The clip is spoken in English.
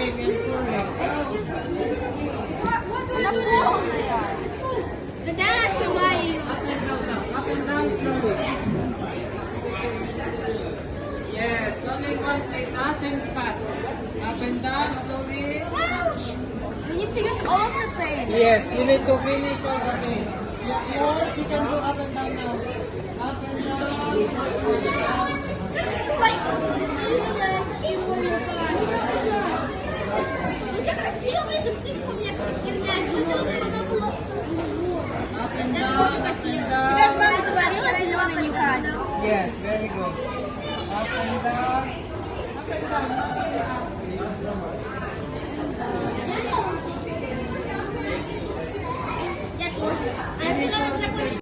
pulling and pulling. It's cool. The dad can buy you. Up and down now. Up and down slowly. Yes, only one place. Same spot. Up and down slowly. We need to use all of the paint. Yes, you need to finish all the things. Yours, you can do up and down now. Up and down. Up and down. Up and down. Up and down. Мама говорила, зеленый не катит. Yes, very good. Up and down. Up and down. Up and down.